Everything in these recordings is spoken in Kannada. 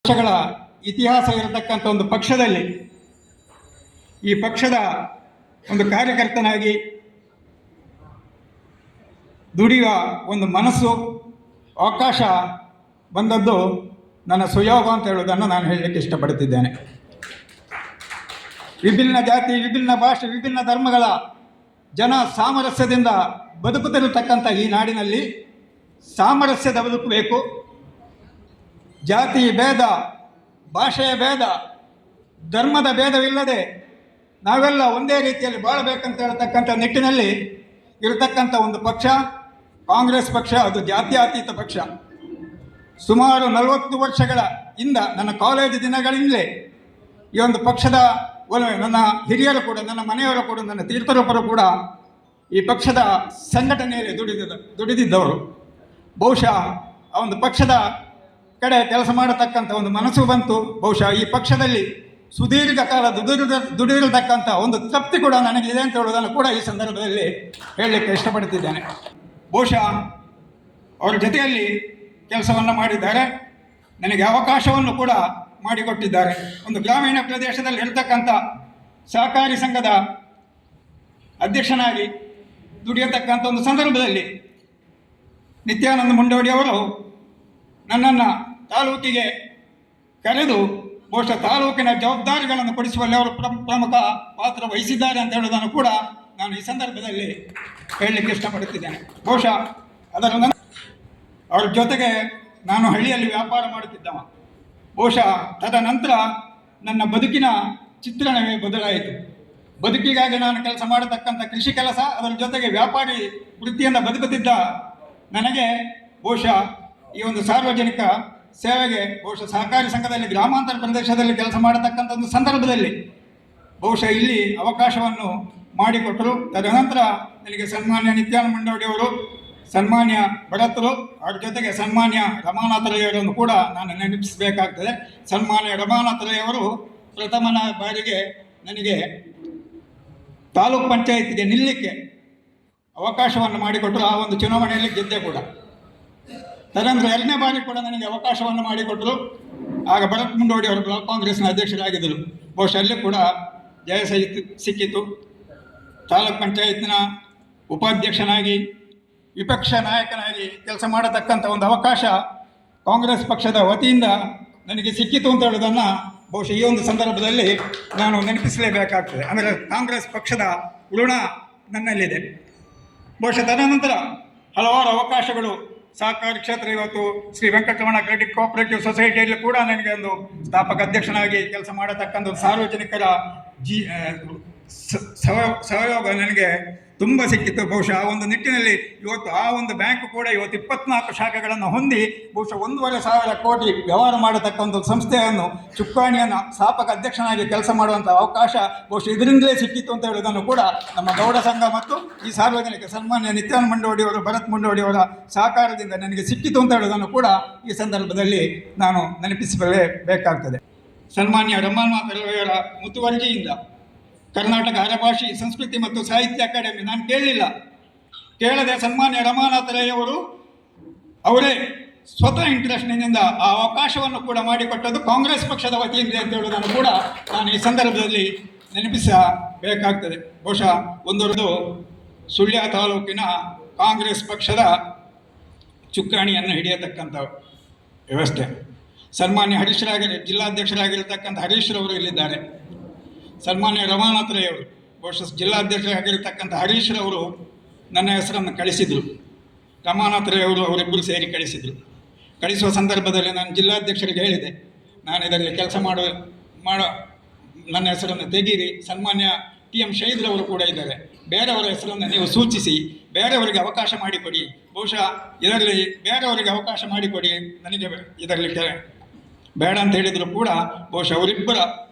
ವರ್ಷಗಳ ಇತಿಹಾಸ ಇರತಕ್ಕಂಥ ಒಂದು ಪಕ್ಷದಲ್ಲಿ ಈ ಪಕ್ಷದ ಒಂದು ಕಾರ್ಯಕರ್ತನಾಗಿ ದುಡಿಯುವ ಒಂದು ಮನಸ್ಸು ಅವಕಾಶ ಬಂದದ್ದು ನನ್ನ ಸುಯೋಗ ಅಂತ ಹೇಳುವುದನ್ನು ನಾನು ಹೇಳಲಿಕ್ಕೆ ಇಷ್ಟಪಡುತ್ತಿದ್ದೇನೆ. ವಿಭಿನ್ನ ಜಾತಿ, ವಿಭಿನ್ನ ಭಾಷೆ, ವಿಭಿನ್ನ ಧರ್ಮಗಳ ಜನ ಸಾಮರಸ್ಯದಿಂದ ಬದುಕುತ್ತಿರತಕ್ಕಂಥ ಈ ನಾಡಿನಲ್ಲಿ ಸಾಮರಸ್ಯದ ಬದುಕಬೇಕು. ಜಾತಿ ಭೇದ, ಭಾಷೆಯ ಭೇದ, ಧರ್ಮದ ಭೇದವಿಲ್ಲದೆ ನಾವೆಲ್ಲ ಒಂದೇ ರೀತಿಯಲ್ಲಿ ಬಾಳಬೇಕಂತ ಹೇಳ್ತಕ್ಕಂಥ ನಿಟ್ಟಿನಲ್ಲಿ ಇರತಕ್ಕಂಥ ಒಂದು ಪಕ್ಷ ಕಾಂಗ್ರೆಸ್ ಪಕ್ಷ. ಅದು ಜಾತ್ಯತೀತ ಪಕ್ಷ. ಸುಮಾರು 40 ವರ್ಷಗಳ ಹಿಂದ ನನ್ನ ಕಾಲೇಜು ದಿನಗಳಿಂದಲೇ ಈ ಒಂದು ಪಕ್ಷದ ಒಲವು, ನನ್ನ ಹಿರಿಯರು ಕೂಡ, ನನ್ನ ಮನೆಯವರು ಕೂಡ, ನನ್ನ ತೀರ್ಥರೂಪರು ಕೂಡ ಈ ಪಕ್ಷದ ಸಂಘಟನೆಯಲ್ಲಿ ದುಡಿದಿದ್ದವರು. ಬಹುಶಃ ಆ ಒಂದು ಪಕ್ಷದ ಕಡೆ ಕೆಲಸ ಮಾಡತಕ್ಕಂಥ ಒಂದು ಮನಸ್ಸು ಬಂತು. ಬಹುಶಃ ಈ ಪಕ್ಷದಲ್ಲಿ ಸುದೀರ್ಘ ಕಾಲ ದುಡಿದಿರತಕ್ಕಂಥ ಒಂದು ತೃಪ್ತಿ ಕೂಡ ನನಗಿದೆ ಅಂತ ಹೇಳುವುದನ್ನು ಕೂಡ ಈ ಸಂದರ್ಭದಲ್ಲಿ ಹೇಳಲಿಕ್ಕೆ ಇಷ್ಟಪಡುತ್ತಿದ್ದೇನೆ. ಬಹುಶಃ ಅವರ ಜೊತೆಯಲ್ಲಿ ಕೆಲಸವನ್ನು ಮಾಡಿದ್ದಾರೆ, ನನಗೆ ಅವಕಾಶವನ್ನು ಕೂಡ ಮಾಡಿಕೊಟ್ಟಿದ್ದಾರೆ. ಒಂದು ಗ್ರಾಮೀಣ ಪ್ರದೇಶದಲ್ಲಿ ಇರತಕ್ಕಂಥ ಸಹಕಾರಿ ಸಂಘದ ಅಧ್ಯಕ್ಷನಾಗಿ ದುಡಿಯತಕ್ಕಂಥ ಒಂದು ಸಂದರ್ಭದಲ್ಲಿ ನಿತ್ಯಾನಂದ ಮುಂಡೋಡಿಯವರು ನನ್ನನ್ನು ತಾಲೂಕಿಗೆ ಕರೆದು ಬಹುಶಃ ತಾಲೂಕಿನ ಜವಾಬ್ದಾರಿಗಳನ್ನು ಕೊಡಿಸುವಲ್ಲಿ ಅವರು ಪ್ರಮುಖ ಪಾತ್ರ ವಹಿಸಿದ್ದಾರೆ ಅಂತ ಹೇಳುವುದನ್ನು ಕೂಡ ನಾನು ಈ ಸಂದರ್ಭದಲ್ಲಿ ಹೇಳಲಿಕ್ಕೆ ಇಷ್ಟಪಡುತ್ತಿದ್ದೇನೆ. ಬಹುಶಃ ಅದರ ನಂತರ ಅವ್ರ ಜೊತೆಗೆ ನಾನು ಹಳ್ಳಿಯಲ್ಲಿ ವ್ಯಾಪಾರ ಮಾಡುತ್ತಿದ್ದವ. ಬಹುಶಃ ತದನಂತರ ನನ್ನ ಬದುಕಿನ ಚಿತ್ರಣವೇ ಬದಲಾಯಿತು. ಬದುಕಿಗಾಗಿ ನಾನು ಕೆಲಸ ಮಾಡತಕ್ಕಂಥ ಕೃಷಿ ಕೆಲಸ, ಅದರ ಜೊತೆಗೆ ವ್ಯಾಪಾರಿ ವೃತ್ತಿಯಿಂದ ಬದುಕುತ್ತಿದ್ದ ನನಗೆ ಬಹುಶಃ ಈ ಒಂದು ಸಾರ್ವಜನಿಕ ಸೇವೆಗೆ, ಬಹುಶಃ ಸಹಕಾರಿ ಸಂಘದಲ್ಲಿ ಗ್ರಾಮಾಂತರ ಪ್ರದೇಶದಲ್ಲಿ ಕೆಲಸ ಮಾಡತಕ್ಕಂಥ ಒಂದು ಸಂದರ್ಭದಲ್ಲಿ ಬಹುಶಃ ಇಲ್ಲಿ ಅವಕಾಶವನ್ನು ಮಾಡಿಕೊಟ್ಟರು. ತದನಂತರ ನನಗೆ ಸನ್ಮಾನ್ಯ ನಿತ್ಯಾನಂದ ಮುಂಡೋಡಿಯವರು, ಸನ್ಮಾನ್ಯ ಭರತರು, ಅವ್ರ ಜೊತೆಗೆ ಸನ್ಮಾನ್ಯ ರಮಾನಾಥ ರೈ ಅವರನ್ನು ಕೂಡ ನಾನು ನೆನಪಿಸಬೇಕಾಗ್ತದೆ. ಸನ್ಮಾನ್ಯ ರಮಾನಾಥ ರೈ ಅವರು ಪ್ರಥಮ ಬಾರಿಗೆ ನನಗೆ ತಾಲೂಕ್ ಪಂಚಾಯತಿಗೆ ನಿಲ್ಲಲಿಕ್ಕೆ ಅವಕಾಶವನ್ನು ಮಾಡಿಕೊಟ್ಟರು. ಆ ಒಂದು ಚುನಾವಣೆಯಲ್ಲಿ ಗೆದ್ದೆ ಕೂಡ. ತದನಂತರ 2ನೇ ಬಾರಿ ಕೂಡ ನನಗೆ ಅವಕಾಶವನ್ನು ಮಾಡಿಕೊಟ್ಟರು. ಆಗ ಭರತ್ ಮುಂಡೋಡಿ ಅವರು ಬ್ಲಾಕ್ ಕಾಂಗ್ರೆಸ್ನ ಅಧ್ಯಕ್ಷರಾಗಿದ್ದರು. ಬಹುಶಃ ಅಲ್ಲಿ ಕೂಡ ಜಯ ಸಿಕ್ಕಿತು. ತಾಲೂಕ್ ಪಂಚಾಯತ್ನ ಉಪಾಧ್ಯಕ್ಷನಾಗಿ, ವಿಪಕ್ಷ ನಾಯಕನಾಗಿ ಕೆಲಸ ಮಾಡತಕ್ಕಂಥ ಒಂದು ಅವಕಾಶ ಕಾಂಗ್ರೆಸ್ ಪಕ್ಷದ ವತಿಯಿಂದ ನನಗೆ ಸಿಕ್ಕಿತು ಅಂತ ಹೇಳೋದನ್ನು ಬಹುಶಃ ಈ ಒಂದು ಸಂದರ್ಭದಲ್ಲಿ ನಾನು ನೆನಪಿಸಲೇಬೇಕಾಗ್ತದೆ. ಅಂದರೆ ಕಾಂಗ್ರೆಸ್ ಪಕ್ಷದ ಋಣ ನನ್ನಲ್ಲಿದೆ. ಬಹುಶಃ ತದನಂತರ ಹಲವಾರು ಅವಕಾಶಗಳು ಸಹಕಾರಿ ಕ್ಷೇತ್ರ, ಇವತ್ತು ಶ್ರೀ ವೆಂಕಟರಮಣ ಕ್ರೆಡಿಟ್ ಕೋಆಪರೇಟಿವ್ ಸೊಸೈಟಿಯಲ್ಲಿ ಕೂಡ ನನಗೆ ಒಂದು ಸ್ಥಾಪಕ ಅಧ್ಯಕ್ಷನಾಗಿ ಕೆಲಸ ಮಾಡತಕ್ಕಂಥ ಸಾರ್ವಜನಿಕರ ಸಹಯೋಗ ನನಗೆ ತುಂಬ ಸಿಕ್ಕಿತ್ತು. ಬಹುಶಃ ಆ ಒಂದು ನಿಟ್ಟಿನಲ್ಲಿ ಇವತ್ತು ಆ ಒಂದು ಬ್ಯಾಂಕ್ ಕೂಡ ಇವತ್ತು 24 ಶಾಖೆಗಳನ್ನು ಹೊಂದಿ ಬಹುಶಃ 1,500 ಕೋಟಿ ವ್ಯವಹಾರ ಮಾಡತಕ್ಕ ಒಂದು ಸಂಸ್ಥೆಯನ್ನು, ಚುಕ್ಕಾಣಿಯನ್ನು ಸ್ಥಾಪಕ ಅಧ್ಯಕ್ಷನಾಗಿ ಕೆಲಸ ಮಾಡುವಂಥ ಅವಕಾಶ ಬಹುಶಃ ಇದರಿಂದಲೇ ಸಿಕ್ಕಿತ್ತು ಅಂತ ಹೇಳುವುದನ್ನು ಕೂಡ ನಮ್ಮ ಗೌಡ ಸಂಘ ಮತ್ತು ಈ ಸಾರ್ವಜನಿಕ ಸನ್ಮಾನ್ಯ ನಿತ್ಯಾನಂದ ಮುಂಡೋಡಿಯವರು, ಭರತ್ ಮುಂಡೋಡಿಯವರ ಸಹಕಾರದಿಂದ ನನಗೆ ಸಿಕ್ಕಿತು ಅಂತ ಹೇಳುವುದನ್ನು ಕೂಡ ಈ ಸಂದರ್ಭದಲ್ಲಿ ನಾನು ನೆನಪಿಸಬೇಕಾಗ್ತದೆ. ಸನ್ಮಾನ್ಯ ರಮಾನಾಥ ರೈಯವರ ಮುತುವರ್ಜಿಯಿಂದ ಕರ್ನಾಟಕ ಅರೆಭಾಷೆ ಸಂಸ್ಕೃತಿ ಮತ್ತು ಸಾಹಿತ್ಯ ಅಕಾಡೆಮಿ ನಾನು ಕೇಳದೆ ಸನ್ಮಾನ್ಯ ರಮಾನಾಥ ರೈ ಅವರೇ ಸ್ವತಃ ಇಂಟ್ರೆಸ್ಟ್ನಿಂದ ಆ ಅವಕಾಶವನ್ನು ಕೂಡ ಮಾಡಿಕೊಟ್ಟದ್ದು ಕಾಂಗ್ರೆಸ್ ಪಕ್ಷದ ವತಿಯಿಂದ ಅಂತ ಹೇಳುವುದನ್ನು ಕೂಡ ನಾನು ಈ ಸಂದರ್ಭದಲ್ಲಿ ನೆನಪಿಸಬೇಕಾಗ್ತದೆ. ಬಹುಶಃ ಒಂದರದು ಸುಳ್ಯ ತಾಲೂಕಿನ ಕಾಂಗ್ರೆಸ್ ಪಕ್ಷದ ಚುಕ್ಕಾಣಿಯನ್ನು ಹಿಡಿಯತಕ್ಕಂಥ ವ್ಯವಸ್ಥೆ. ಸನ್ಮಾನ್ಯ ಜಿಲ್ಲಾಧ್ಯಕ್ಷರಾಗಿರತಕ್ಕಂಥ ಹರೀಶ್ರವರು ಇಲ್ಲಿದ್ದಾರೆ. ಸನ್ಮಾನ್ಯ ರಮಾನಾಥ ರೈ ಅವರು, ಬಹುಶಃ ಜಿಲ್ಲಾಧ್ಯಕ್ಷರಾಗಿರ್ತಕ್ಕಂಥ ಹರೀಶ್ರವರು ನನ್ನ ಹೆಸರನ್ನು ಕಳಿಸಿದರು. ರಮಾನಾಥ ರೈ ಅವರಿಬ್ಬರು ಸೇರಿ ಕಳಿಸುವ ಸಂದರ್ಭದಲ್ಲಿ ನಾನು ಜಿಲ್ಲಾಧ್ಯಕ್ಷರಿಗೆ ಹೇಳಿದೆ, ನಾನು ಇದರಲ್ಲಿ ಕೆಲಸ ಮಾಡೋ ನನ್ನ ಹೆಸರನ್ನು ತೆಗೀರಿ. ಸನ್ಮಾನ್ಯ TM ಶಹೀದ್ರವರು ಕೂಡ ಇದ್ದಾರೆ, ಬೇರೆಯವರ ಹೆಸರನ್ನು ನೀವು ಸೂಚಿಸಿ ಬೇರೆಯವರಿಗೆ ಅವಕಾಶ ಮಾಡಿಕೊಡಿ. ಬಹುಶಃ ಇದರಲ್ಲಿ ಬೇರೆಯವರಿಗೆ ಅವಕಾಶ ಮಾಡಿಕೊಡಿ, ನನಗೆ ಇದರಲ್ಲಿ ಬೇಡ ಅಂತ ಹೇಳಿದರೂ ಕೂಡ ಬಹುಶಃ ಅವರಿಬ್ಬರ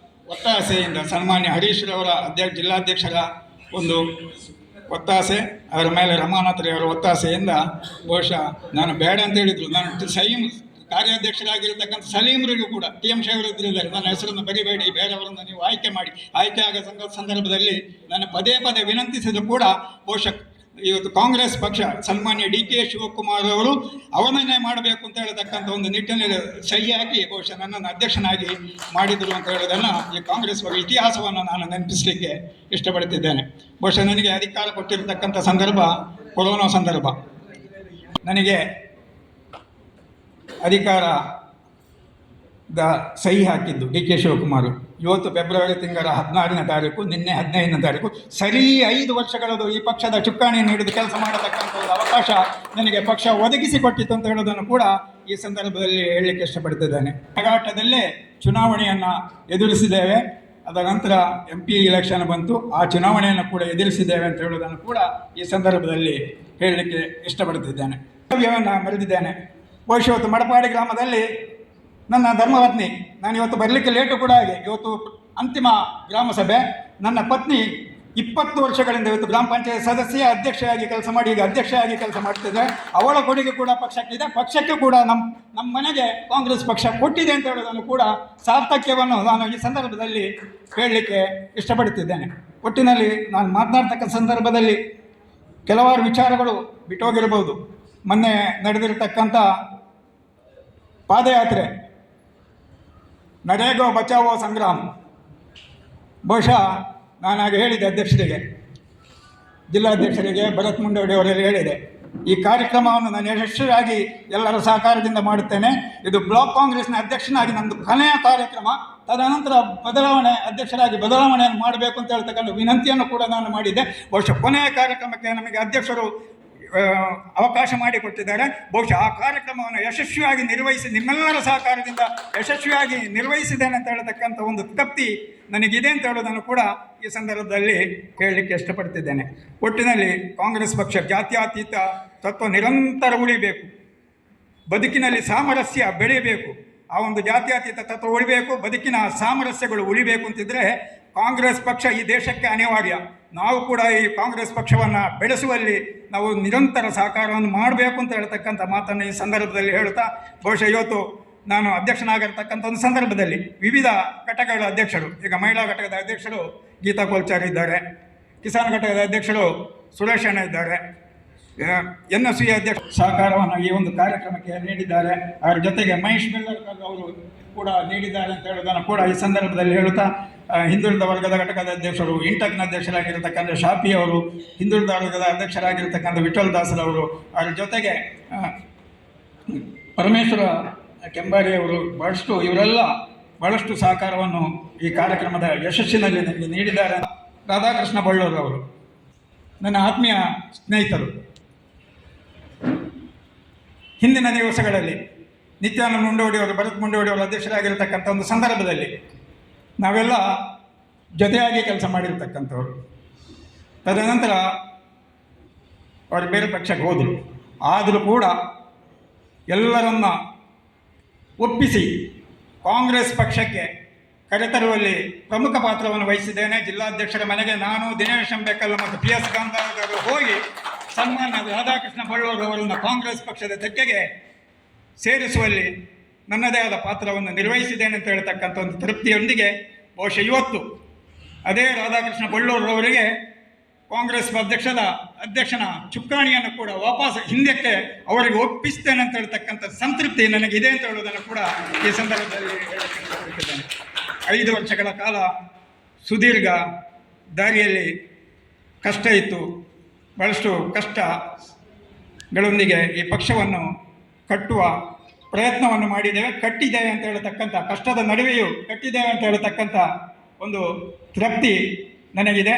ಒತ್ತಾಸೆಯಿಂದ, ಸನ್ಮಾನ್ಯ ಹರೀಶ್ರವರ ಜಿಲ್ಲಾಧ್ಯಕ್ಷರ ಒಂದು ಒತ್ತಾಸೆ, ಅವರ ಮೇಲೆ ರಮಾನಾಥ ರೈ ಅವರ ಒತ್ತಾಸೆಯಿಂದ ಬಹುಶಃ ನಾನು ಬೇಡ ಅಂತ ಹೇಳಿದರು. ನಾನು ಕಾರ್ಯಾಧ್ಯಕ್ಷರಾಗಿರ್ತಕ್ಕಂಥ ಸಲೀಮ್ರಿಗೂ ಕೂಡ TM ಶಹೀದ್ರಿದ್ದಾರೆ, ನನ್ನ ಹೆಸರನ್ನು ಬರಿಬೇಡಿ, ಬೇರೆಯವರನ್ನು ನೀವು ಆಯ್ಕೆ ಮಾಡಿ. ಆಯ್ಕೆ ಆಗ ಸಂದರ್ಭದಲ್ಲಿ ನಾನು ಪದೇ ವಿನಂತಿಸಿದ್ರು ಕೂಡ ಬಹುಶಃ ಇವತ್ತು ಕಾಂಗ್ರೆಸ್ ಪಕ್ಷ ಸನ್ಮಾನ್ಯ ಡಿ ಕೆ ಶಿವಕುಮಾರ್ ಅವರು ಅವನನ್ನೇ ಮಾಡಬೇಕು ಅಂತ ಹೇಳತಕ್ಕಂಥ ಒಂದು ನಿಟ್ಟಿನಲ್ಲಿ ಸಹಿ ಹಾಕಿ ಬಹುಶಃ ನನ್ನನ್ನು ಅಧ್ಯಕ್ಷನಾಗಿ ಮಾಡಿದರು ಅಂತ ಹೇಳೋದನ್ನು ಈ ಕಾಂಗ್ರೆಸ್ ಬಗ್ಗೆ ಇತಿಹಾಸವನ್ನು ನಾನು ನೆನಪಿಸಲಿಕ್ಕೆ ಇಷ್ಟಪಡ್ತಿದ್ದೇನೆ. ಬಹುಶಃ ನನಗೆ ಅಧಿಕಾರ ಕೊಟ್ಟಿರತಕ್ಕಂಥ ಸಂದರ್ಭ ಕೊರೋನಾ ಸಂದರ್ಭ. ನನಗೆ ಅಧಿಕಾರ ಸಹಿ ಹಾಕಿದ್ದು ಡಿ ಕೆ ಶಿವಕುಮಾರ್. ಇವತ್ತು ಫೆಬ್ರವರಿ ತಿಂಗಳ 16ನೇ ತಾರೀಕು, ನಿನ್ನೆ 15ನೇ ತಾರೀಕು, ಸರಿ 5 ವರ್ಷಗಳದು ಈ ಪಕ್ಷದ ಚುಕ್ಕಾಣಿಯನ್ನು ಹಿಡಿದು ಕೆಲಸ ಮಾಡತಕ್ಕಂಥ ಒಂದು ಅವಕಾಶ ನನಗೆ ಪಕ್ಷ ಒದಗಿಸಿಕೊಟ್ಟಿತ್ತು ಅಂತ ಹೇಳೋದನ್ನು ಕೂಡ ಈ ಸಂದರ್ಭದಲ್ಲಿ ಹೇಳಲಿಕ್ಕೆ ಇಷ್ಟಪಡ್ತಿದ್ದೇನೆ. ಹೋರಾಟದಲ್ಲೇ ಚುನಾವಣೆಯನ್ನು ಎದುರಿಸಿದ್ದೇವೆ. ಅದರ ನಂತರ MP ಇಲೆಕ್ಷನ್ ಬಂತು, ಆ ಚುನಾವಣೆಯನ್ನು ಕೂಡ ಎದುರಿಸಿದ್ದೇವೆ ಅಂತ ಹೇಳೋದನ್ನು ಕೂಡ ಈ ಸಂದರ್ಭದಲ್ಲಿ ಹೇಳಲಿಕ್ಕೆ ಇಷ್ಟಪಡ್ತಿದ್ದೇನೆ. ಕರ್ತವ್ಯವನ್ನು ಮೆರೆದಿದ್ದೇನೆ. ಬಹುಶಃ ಇವತ್ತು ಮಡಪಾಡಿ ಗ್ರಾಮದಲ್ಲಿ ನನ್ನ ಧರ್ಮಪತ್ನಿ, ನಾನು ಇವತ್ತು ಬರಲಿಕ್ಕೆ ಲೇಟು ಕೂಡ ಆಗಿ, ಇವತ್ತು ಅಂತಿಮ ಗ್ರಾಮ ಸಭೆ. ನನ್ನ ಪತ್ನಿ 20 ವರ್ಷಗಳಿಂದ ಇವತ್ತು ಗ್ರಾಮ ಪಂಚಾಯತ್ ಸದಸ್ಯ, ಅಧ್ಯಕ್ಷೆಯಾಗಿ ಕೆಲಸ ಮಾಡಿ ಈಗ ಅಧ್ಯಕ್ಷೆಯಾಗಿ ಕೆಲಸ ಮಾಡ್ತಿದ್ದೆ. ಅವಳ ಕೊಡುಗೆ ಕೂಡ ಪಕ್ಷಕ್ಕಿದೆ. ಪಕ್ಷಕ್ಕೆ ಕೂಡ ನಮ್ಮ ಮನೆಗೆ ಕಾಂಗ್ರೆಸ್ ಪಕ್ಷ ಕೊಟ್ಟಿದೆ ಅಂತ ಹೇಳೋದನ್ನು ಕೂಡ ಸಾರ್ಥಕ್ಯವನ್ನು ನಾನು ಈ ಸಂದರ್ಭದಲ್ಲಿ ಹೇಳಲಿಕ್ಕೆ ಇಷ್ಟಪಡುತ್ತಿದ್ದೇನೆ. ಒಟ್ಟಿನಲ್ಲಿ ನಾನು ಮಾತನಾಡ್ತಕ್ಕ ಸಂದರ್ಭದಲ್ಲಿ ಕೆಲವಾರು ವಿಚಾರಗಳು ಬಿಟ್ಟೋಗಿರ್ಬೋದು. ಮೊನ್ನೆ ನಡೆದಿರತಕ್ಕಂಥ ಪಾದಯಾತ್ರೆ, ನರೇಗೋ ಬಚಾವೋ ಸಂಗ್ರಾಮ, ಬಹುಶಃ ನಾನಾಗ ಹೇಳಿದೆ ಅಧ್ಯಕ್ಷರಿಗೆ, ಜಿಲ್ಲಾಧ್ಯಕ್ಷರಿಗೆ, ಭರತ್ ಮುಂಡೋಡಿ ಅವರಲ್ಲಿ ಹೇಳಿದೆ, ಈ ಕಾರ್ಯಕ್ರಮವನ್ನು ನಾನು ಯಶಸ್ವಿಯಾಗಿ ಎಲ್ಲರ ಸಹಕಾರದಿಂದ ಮಾಡುತ್ತೇನೆ. ಇದು ಬ್ಲಾಕ್ ಕಾಂಗ್ರೆಸ್ನ ಅಧ್ಯಕ್ಷನಾಗಿ ನಂದು ಕೊನೆಯ ಕಾರ್ಯಕ್ರಮ. ತದನಂತರ ಅಧ್ಯಕ್ಷರಾಗಿ ಬದಲಾವಣೆಯನ್ನು ಮಾಡಬೇಕು ಅಂತ ಹೇಳ್ತಕ್ಕಂಥ ವಿನಂತಿಯನ್ನು ಕೂಡ ನಾನು ಮಾಡಿದ್ದೆ. ಬಹುಶಃ ಕೊನೆಯ ಕಾರ್ಯಕ್ರಮಕ್ಕೆ ನಮಗೆ ಅಧ್ಯಕ್ಷರು ಅವಕಾಶ ಮಾಡಿಕೊಟ್ಟಿದ್ದಾರೆ. ಬಹುಶಃ ಆ ಕಾರ್ಯಕ್ರಮವನ್ನು ಯಶಸ್ವಿಯಾಗಿ ನಿರ್ವಹಿಸಿ, ನಿಮ್ಮೆಲ್ಲರ ಸಹಕಾರದಿಂದ ಯಶಸ್ವಿಯಾಗಿ ನಿರ್ವಹಿಸಿದ್ದೇನೆ ಅಂತ ಹೇಳತಕ್ಕಂಥ ಒಂದು ತೃಪ್ತಿ ನನಗಿದೆ ಅಂತ ಹೇಳೋದನ್ನು ಕೂಡ ಈ ಸಂದರ್ಭದಲ್ಲಿ ಹೇಳಲಿಕ್ಕೆ ಇಷ್ಟಪಡ್ತಿದ್ದೇನೆ. ಒಟ್ಟಿನಲ್ಲಿ ಕಾಂಗ್ರೆಸ್ ಪಕ್ಷ ಜಾತ್ಯತೀತ ತತ್ವ ನಿರಂತರ ಉಳಿಬೇಕು, ಬದುಕಿನಲ್ಲಿ ಸಾಮರಸ್ಯ ಬೆಳೆಯಬೇಕು. ಆ ಒಂದು ಜಾತ್ಯತೀತ ತತ್ವ ಉಳಿಬೇಕು, ಬದುಕಿನ ಸಾಮರಸ್ಯಗಳು ಉಳಿಬೇಕು ಅಂತಿದ್ರೆ ಕಾಂಗ್ರೆಸ್ ಪಕ್ಷ ಈ ದೇಶಕ್ಕೆ ಅನಿವಾರ್ಯ. ನಾವು ಕೂಡ ಈ ಕಾಂಗ್ರೆಸ್ ಪಕ್ಷವನ್ನು ಬೆಳೆಸುವಲ್ಲಿ ನಾವು ನಿರಂತರ ಸಹಕಾರವನ್ನು ಮಾಡಬೇಕು ಅಂತ ಹೇಳ್ತಕ್ಕಂಥ ಮಾತನ್ನು ಈ ಸಂದರ್ಭದಲ್ಲಿ ಹೇಳುತ್ತಾ, ಬಹುಶಃ ಇವತ್ತು ನಾನು ಅಧ್ಯಕ್ಷನಾಗಿರ್ತಕ್ಕಂಥ ಒಂದು ಸಂದರ್ಭದಲ್ಲಿ ವಿವಿಧ ಘಟಕಗಳ ಅಧ್ಯಕ್ಷರು, ಈಗ ಮಹಿಳಾ ಘಟಕದ ಅಧ್ಯಕ್ಷರು ಗೀತಾ ಕೋಲ್ಚಾರ್ ಇದ್ದಾರೆ, ಕಿಸಾನ್ ಘಟಕದ ಅಧ್ಯಕ್ಷರು ಸುರೇಶ್ ಅಣ್ಣ ಇದ್ದಾರೆ, NSC ಅಧ್ಯಕ್ಷ ಸಹಕಾರವನ್ನು ಈ ಒಂದು ಕಾರ್ಯಕ್ರಮಕ್ಕೆ ನೀಡಿದ್ದಾರೆ. ಅವರ ಜೊತೆಗೆ ಮಹೇಶ್ ಬೆಲ್ಲರ್ಕರ್ ಅವರು ಕೂಡ ನೀಡಿದ್ದಾರೆ ಅಂತ ಹೇಳೋದನ್ನು ಕೂಡ ಈ ಸಂದರ್ಭದಲ್ಲಿ ಹೇಳುತ್ತಾ, ಹಿಂದುಳಿದ ವರ್ಗದ ಘಟಕದ ಅಧ್ಯಕ್ಷರು, ಇಂಟಕ್ನ ಅಧ್ಯಕ್ಷರಾಗಿರ್ತಕ್ಕಂಥ ಶಾಫಿ ಅವರು, ಹಿಂದುಳಿದ ವರ್ಗದ ಅಧ್ಯಕ್ಷರಾಗಿರ್ತಕ್ಕಂಥ ವಿಠಲ್ ದಾಸರವರು, ಅವರ ಜೊತೆಗೆ ಪರಮೇಶ್ವರ ಕೆಂಬಾರಿ ಅವರು, ಇವರೆಲ್ಲ ಬಹಳಷ್ಟು ಸಹಕಾರವನ್ನು ಈ ಕಾರ್ಯಕ್ರಮದ ಯಶಸ್ಸಿನಲ್ಲಿ ನನಗೆ ನೀಡಿದ್ದಾರೆ. ರಾಧಾಕೃಷ್ಣ ಬಳ್ಳೂರು ಅವರು ನನ್ನ ಆತ್ಮೀಯ ಸ್ನೇಹಿತರು. ಹಿಂದಿನ ದಿವಸಗಳಲ್ಲಿ ನಿತ್ಯಾನಂದ ಮುಂಡೋಡಿ ಅವರು, ಭರತ್ ಮುಂಡೋಡಿ ಅವರು ಅಧ್ಯಕ್ಷರಾಗಿರ್ತಕ್ಕಂಥ ಒಂದು ಸಂದರ್ಭದಲ್ಲಿ ನಾವೆಲ್ಲ ಜೊತೆಯಾಗಿ ಕೆಲಸ ಮಾಡಿರ್ತಕ್ಕಂಥವ್ರು. ತದನಂತರ ಅವರು ಬೇರೆ ಪಕ್ಷಕ್ಕೆ ಹೋದರು. ಆದರೂ ಕೂಡ ಎಲ್ಲರನ್ನ ಒಪ್ಪಿಸಿ ಕಾಂಗ್ರೆಸ್ ಪಕ್ಷಕ್ಕೆ ಕರೆತರುವಲ್ಲಿ ಪ್ರಮುಖ ಪಾತ್ರವನ್ನು ವಹಿಸಿದ್ದೇನೆ. ಜಿಲ್ಲಾಧ್ಯಕ್ಷರ ಮನೆಗೆ ನಾನು, ದಿನೇಶ್ ಅಂಬೇಕಲ್ ಮತ್ತು PS ಗಾಂಧಾರವರು ಹೋಗಿ ಸನ್ಮಾನ್ಯ ರಾಧಾಕೃಷ್ಣ ಬಳ್ಳೂರು ಅವರನ್ನು ಕಾಂಗ್ರೆಸ್ ಪಕ್ಷದ ತೆಕ್ಕೆಗೆ ಸೇರಿಸುವಲ್ಲಿ ನನ್ನದೇ ಆದ ಪಾತ್ರವನ್ನು ನಿರ್ವಹಿಸಿದ್ದೇನೆ ಅಂತ ಹೇಳ್ತಕ್ಕಂಥ ಒಂದು ತೃಪ್ತಿಯೊಂದಿಗೆ ಬಹುಶಃ ಇವತ್ತು ಅದೇ ರಾಧಾಕೃಷ್ಣ ಬಳ್ಳೂರವರಿಗೆ ಕಾಂಗ್ರೆಸ್ ಅಧ್ಯಕ್ಷನ ಚುಕ್ಕಾಣಿಯನ್ನು ಕೂಡ ವಾಪಸ್ ಹಿಂದಕ್ಕೆ ಅವರಿಗೆ ಒಪ್ಪಿಸ್ತೇನೆ ಅಂತ ಹೇಳ್ತಕ್ಕಂಥ ಸಂತೃಪ್ತಿ ನನಗಿದೆ ಅಂತ ಹೇಳೋದನ್ನು ಕೂಡ ಈ ಸಂದರ್ಭದಲ್ಲಿ ಹೇಳಲಿದ್ದೇನೆ. 5 ವರ್ಷಗಳ ಕಾಲ ಸುದೀರ್ಘ ದಾರಿಯಲ್ಲಿ ಕಷ್ಟ ಇತ್ತು. ಬಹಳಷ್ಟು ಕಷ್ಟಗಳೊಂದಿಗೆ ಈ ಪಕ್ಷವನ್ನು ಕಟ್ಟುವ ಪ್ರಯತ್ನವನ್ನು ಮಾಡಿದ್ದೇವೆ, ಕಟ್ಟಿದ್ದೇವೆ ಅಂತ ಹೇಳತಕ್ಕಂಥ, ಕಷ್ಟದ ನಡುವೆಯೂ ಕಟ್ಟಿದ್ದೇವೆ ಅಂತ ಹೇಳತಕ್ಕಂಥ ಒಂದು ತೃಪ್ತಿ ನನಗಿದೆ.